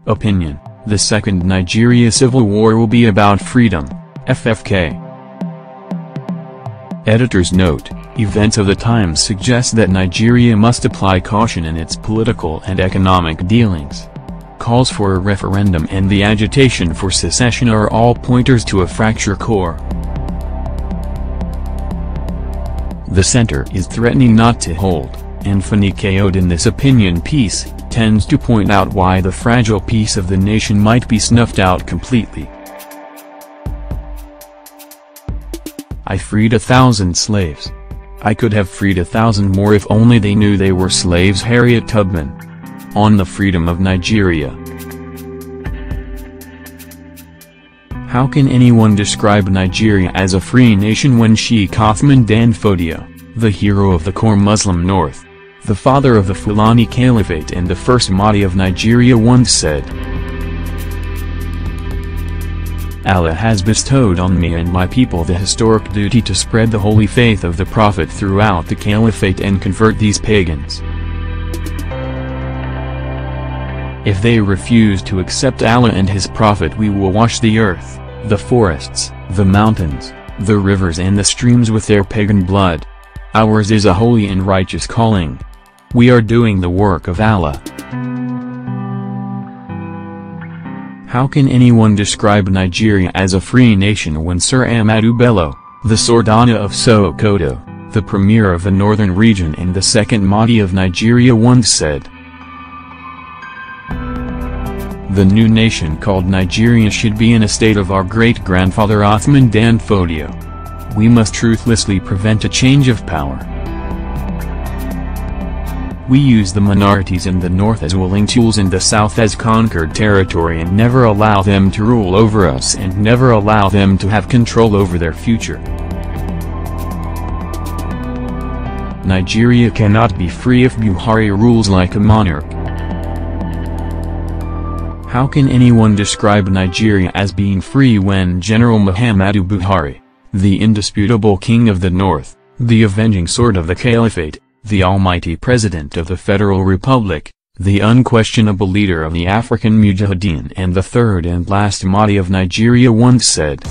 Opinion: the Second Nigeria Civil War will be about freedom. FFK. Editor's note: events of the times suggest that Nigeria must apply caution in its political and economic dealings. Calls for a referendum and the agitation for secession are all pointers to a fracture core. The center is threatening not to hold, and Fani Kayode in this opinion piece, tends to point out why the fragile peace of the nation might be snuffed out completely. I freed 1,000 slaves. I could have freed 1,000 more if only they knew they were slaves. Harriet Tubman. On the freedom of Nigeria. How can anyone describe Nigeria as a free nation when Sheikh Othman Dan Fodio, the hero of the core Muslim North, the father of the Fulani Caliphate and the first Mahdi of Nigeria, once said, "Allah has bestowed on me and my people the historic duty to spread the holy faith of the Prophet throughout the Caliphate and convert these pagans. If they refuse to accept Allah and His Prophet, we will wash the earth, the forests, the mountains, the rivers and the streams with their pagan blood. Ours is a holy and righteous calling. We are doing the work of Allah." How can anyone describe Nigeria as a free nation when Sir Ahmadu Bello, the Sardana of Sokoto, the premier of the northern region and the second Mahdi of Nigeria, once said, "The new nation called Nigeria should be in a state of our great-grandfather Othman Dan Fodio. We must ruthlessly prevent a change of power. We use the minorities in the north as willing tools and the south as conquered territory and never allow them to rule over us and never allow them to have control over their future. Nigeria cannot be free if Buhari rules like a monarch." How can anyone describe Nigeria as being free when General Muhammadu Buhari, the indisputable king of the north, the avenging sword of the Caliphate, the almighty president of the Federal Republic, the unquestionable leader of the African Mujahideen and the third and last Mahdi of Nigeria, once said,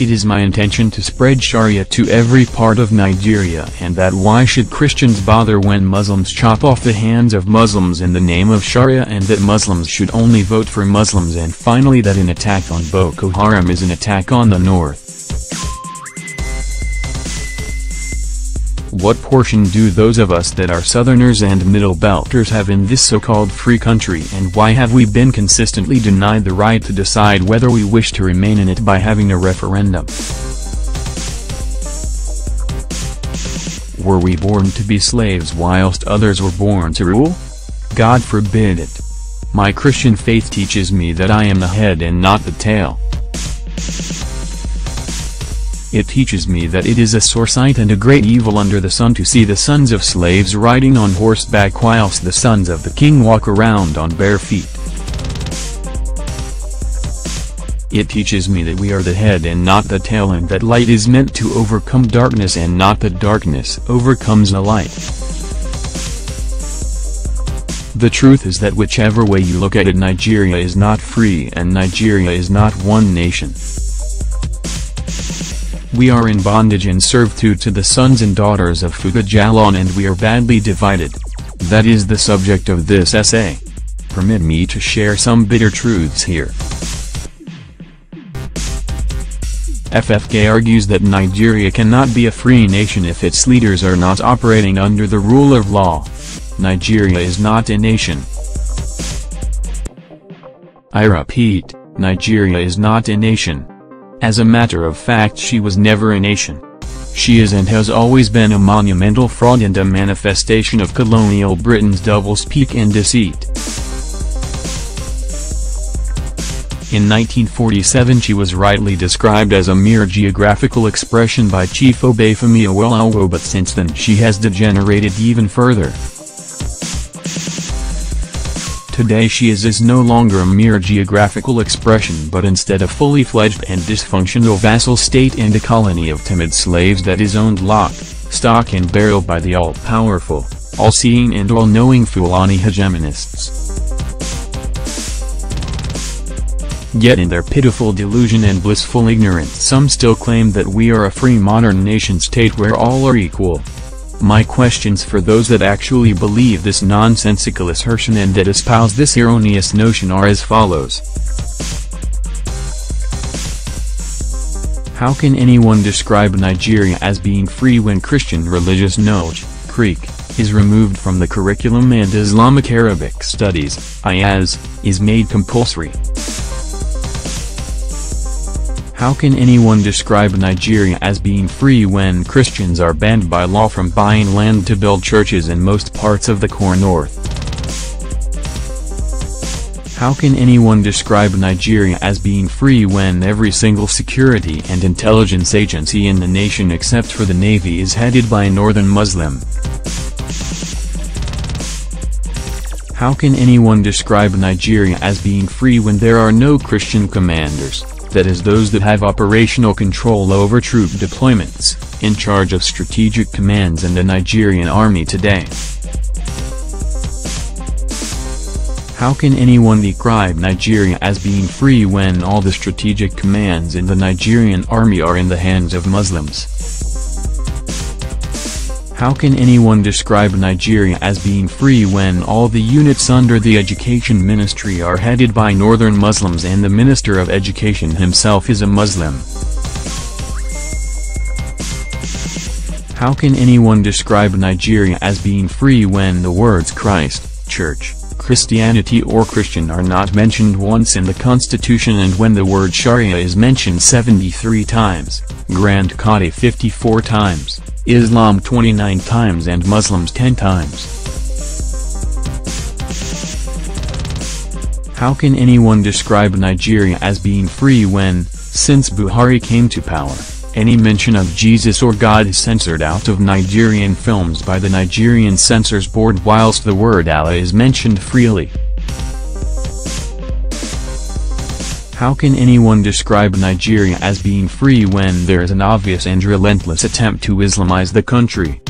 "It is my intention to spread Sharia to every part of Nigeria, and that why should Christians bother when Muslims chop off the hands of Muslims in the name of Sharia, and that Muslims should only vote for Muslims, and finally that an attack on Boko Haram is an attack on the north. What portion do those of us that are Southerners and Middle Belters have in this so-called free country, and why have we been consistently denied the right to decide whether we wish to remain in it by having a referendum? Were we born to be slaves whilst others were born to rule? God forbid it. My Christian faith teaches me that I am the head and not the tail. It teaches me that it is a sore sight and a great evil under the sun to see the sons of slaves riding on horseback whilst the sons of the king walk around on bare feet. It teaches me that we are the head and not the tail, and that light is meant to overcome darkness and not that darkness overcomes the light. The truth is that whichever way you look at it, Nigeria is not free and Nigeria is not one nation. We are in bondage and servitude to the sons and daughters of Fugajalon, and we are badly divided. That is the subject of this essay. Permit me to share some bitter truths here. FFK argues that Nigeria cannot be a free nation if its leaders are not operating under the rule of law. Nigeria is not a nation. I repeat, Nigeria is not a nation. As a matter of fact, she was never a nation. She is and has always been a monumental fraud and a manifestation of colonial Britain's doublespeak and deceit. In 1947 she was rightly described as a mere geographical expression by Chief Obafemi Awolowo, but since then she has degenerated even further. Today she is no longer a mere geographical expression, but instead a fully fledged and dysfunctional vassal state and a colony of timid slaves that is owned lock, stock and barrel by the all-powerful, all-seeing and all-knowing Fulani hegemonists. Yet in their pitiful delusion and blissful ignorance some still claim that we are a free modern nation-state where all are equal. My questions for those that actually believe this nonsensical assertion and that espouse this erroneous notion are as follows. How can anyone describe Nigeria as being free when Christian religious knowledge, Greek, is removed from the curriculum and Islamic Arabic studies, IAS, is made compulsory? How can anyone describe Nigeria as being free when Christians are banned by law from buying land to build churches in most parts of the core north? How can anyone describe Nigeria as being free when every single security and intelligence agency in the nation except for the Navy is headed by a northern Muslim? How can anyone describe Nigeria as being free when there are no Christian commanders, that is those that have operational control over troop deployments, in charge of strategic commands in the Nigerian army today? How can anyone describe Nigeria as being free when all the strategic commands in the Nigerian army are in the hands of Muslims? How can anyone describe Nigeria as being free when all the units under the Education Ministry are headed by northern Muslims and the Minister of Education himself is a Muslim? How can anyone describe Nigeria as being free when the words Christ, Church, Christianity or Christian are not mentioned once in the Constitution and when the word Sharia is mentioned 73 times, Grand Qadi 54 times, Islam 29 times and Muslims 10 times? How can anyone describe Nigeria as being free when, since Buhari came to power, any mention of Jesus or God is censored out of Nigerian films by the Nigerian Censors Board whilst the word Allah is mentioned freely? How can anyone describe Nigeria as being free when there is an obvious and relentless attempt to Islamize the country?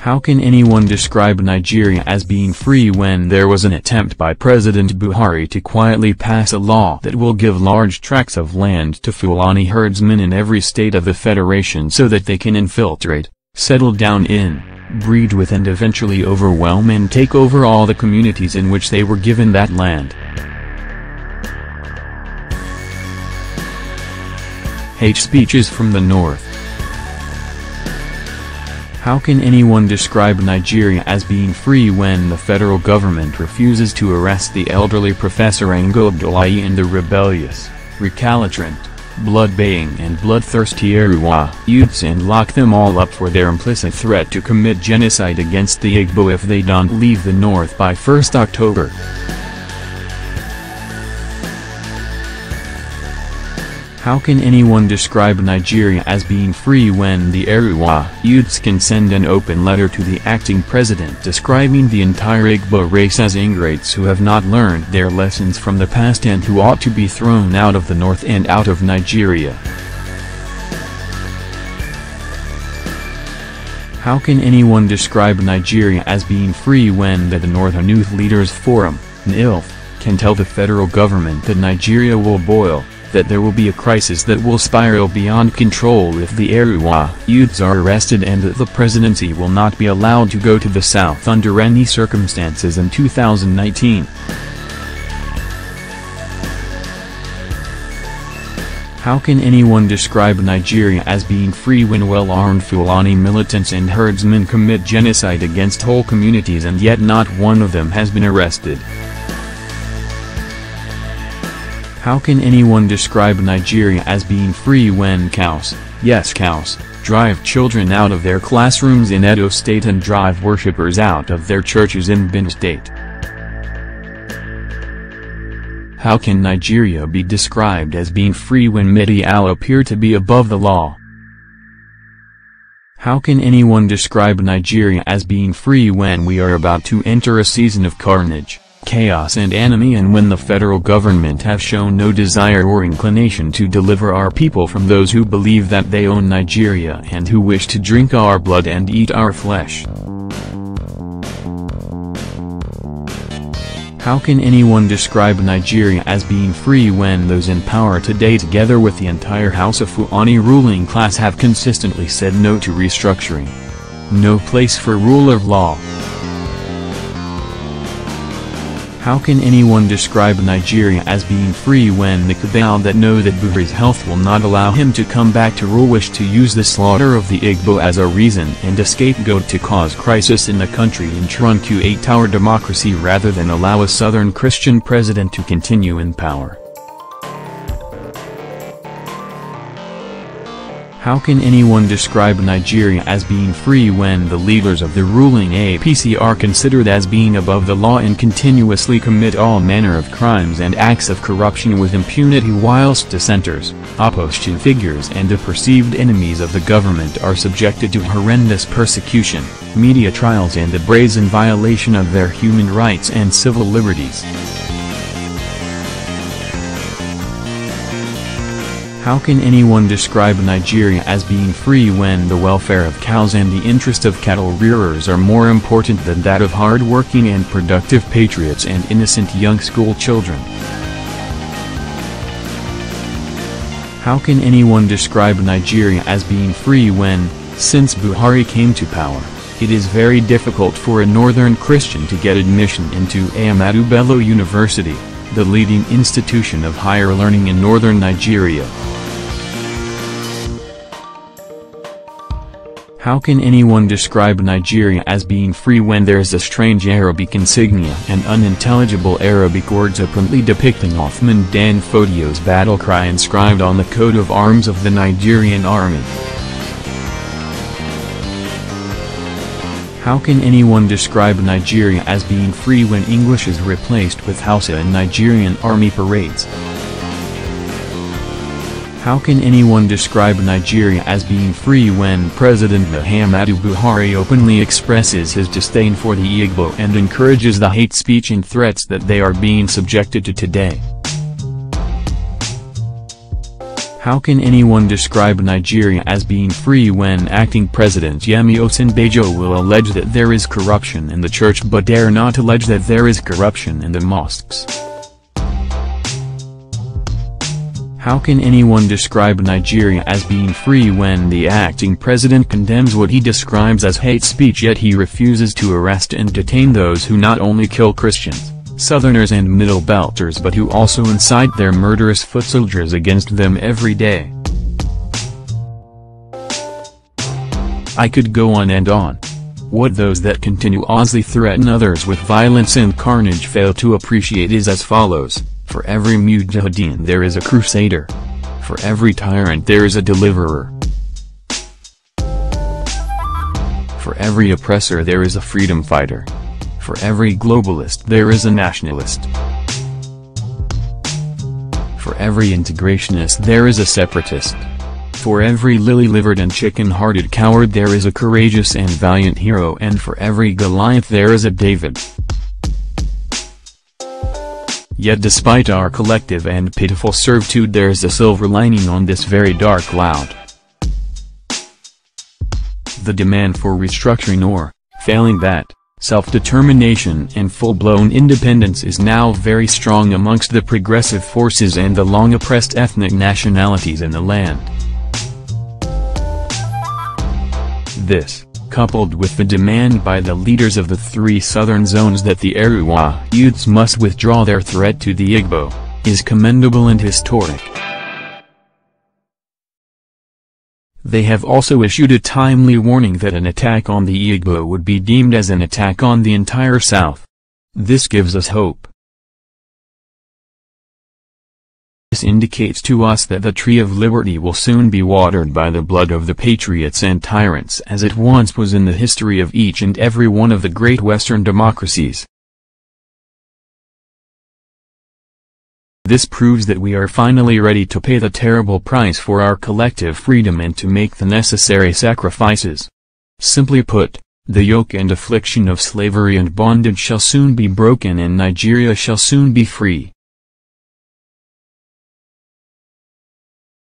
How can anyone describe Nigeria as being free when there was an attempt by President Buhari to quietly pass a law that will give large tracts of land to Fulani herdsmen in every state of the Federation so that they can infiltrate, settle down in, breed with and eventually overwhelm and take over all the communities in which they were given that land? Hate speeches from the north. How can anyone describe Nigeria as being free when the federal government refuses to arrest the elderly Professor Ango Abdullahi and the rebellious, recalcitrant, blood-baying and bloodthirsty Arewa youths and lock them all up for their implicit threat to commit genocide against the Igbo if they don't leave the north by 1st October? How can anyone describe Nigeria as being free when the Arewa youths can send an open letter to the acting president describing the entire Igbo race as ingrates who have not learned their lessons from the past and who ought to be thrown out of the north and out of Nigeria? How can anyone describe Nigeria as being free when the Northern Youth Leaders Forum, NILF, can tell the federal government that Nigeria will boil, that there will be a crisis that will spiral beyond control if the Arewa youths are arrested and that the presidency will not be allowed to go to the south under any circumstances in 2019? How can anyone describe Nigeria as being free when well-armed Fulani militants and herdsmen commit genocide against whole communities and yet not one of them has been arrested? How can anyone describe Nigeria as being free when cows, yes cows, drive children out of their classrooms in Edo State and drive worshippers out of their churches in Benue State? How can Nigeria be described as being free when Medial appear to be above the law? How can anyone describe Nigeria as being free when we are about to enter a season of carnage, chaos and enemy, and when the federal government have shown no desire or inclination to deliver our people from those who believe that they own Nigeria and who wish to drink our blood and eat our flesh. How can anyone describe Nigeria as being free when those in power today, together with the entire House of Fulani ruling class, have consistently said no to restructuring? No place for rule of law. How can anyone describe Nigeria as being free when the cabal that know that Buhari's health will not allow him to come back to rule wish to use the slaughter of the Igbo as a reason and a scapegoat to cause crisis in the country and truncate our democracy rather than allow a Southern Christian president to continue in power? How can anyone describe Nigeria as being free when the leaders of the ruling APC are considered as being above the law and continuously commit all manner of crimes and acts of corruption with impunity, whilst dissenters, opposition figures and the perceived enemies of the government are subjected to horrendous persecution, media trials and the brazen violation of their human rights and civil liberties? How can anyone describe Nigeria as being free when the welfare of cows and the interest of cattle rearers are more important than that of hard-working and productive patriots and innocent young school children? How can anyone describe Nigeria as being free when, since Buhari came to power, it is very difficult for a northern Christian to get admission into Ahmadu Bello University, the leading institution of higher learning in northern Nigeria? How can anyone describe Nigeria as being free when there's a strange Arabic insignia and unintelligible Arabic words apparently depicting Othman Dan Fodio's battle cry inscribed on the coat of arms of the Nigerian army? How can anyone describe Nigeria as being free when English is replaced with Hausa in Nigerian army parades? How can anyone describe Nigeria as being free when President Muhammadu Buhari openly expresses his disdain for the Igbo and encourages the hate speech and threats that they are being subjected to today? How can anyone describe Nigeria as being free when acting President Yemi Osinbajo will allege that there is corruption in the church but dare not allege that there is corruption in the mosques? How can anyone describe Nigeria as being free when the acting president condemns what he describes as hate speech yet he refuses to arrest and detain those who not only kill Christians, Southerners and Middle Belters but who also incite their murderous foot soldiers against them every day? I could go on and on. What those that continuously threaten others with violence and carnage fail to appreciate is as follows. For every mujahideen there is a crusader. For every tyrant there is a deliverer. For every oppressor there is a freedom fighter. For every globalist there is a nationalist. For every integrationist there is a separatist. For every lily-livered and chicken-hearted coward there is a courageous and valiant hero, and for every Goliath there is a David. Yet despite our collective and pitiful servitude there is a silver lining on this very dark cloud. The demand for restructuring or, failing that, self-determination and full-blown independence is now very strong amongst the progressive forces and the long-oppressed ethnic nationalities in the land. This, coupled with the demand by the leaders of the three southern zones that the Arewa youths must withdraw their threat to the Igbo, is commendable and historic. They have also issued a timely warning that an attack on the Igbo would be deemed as an attack on the entire South. This gives us hope. This indicates to us that the tree of liberty will soon be watered by the blood of the patriots and tyrants as it once was in the history of each and every one of the great Western democracies. This proves that we are finally ready to pay the terrible price for our collective freedom and to make the necessary sacrifices. Simply put, The yoke and affliction of slavery and bondage shall soon be broken and Nigeria shall soon be free.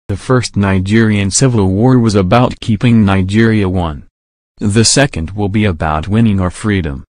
The first Nigerian civil war was about keeping Nigeria one. The second will be about winning our freedom.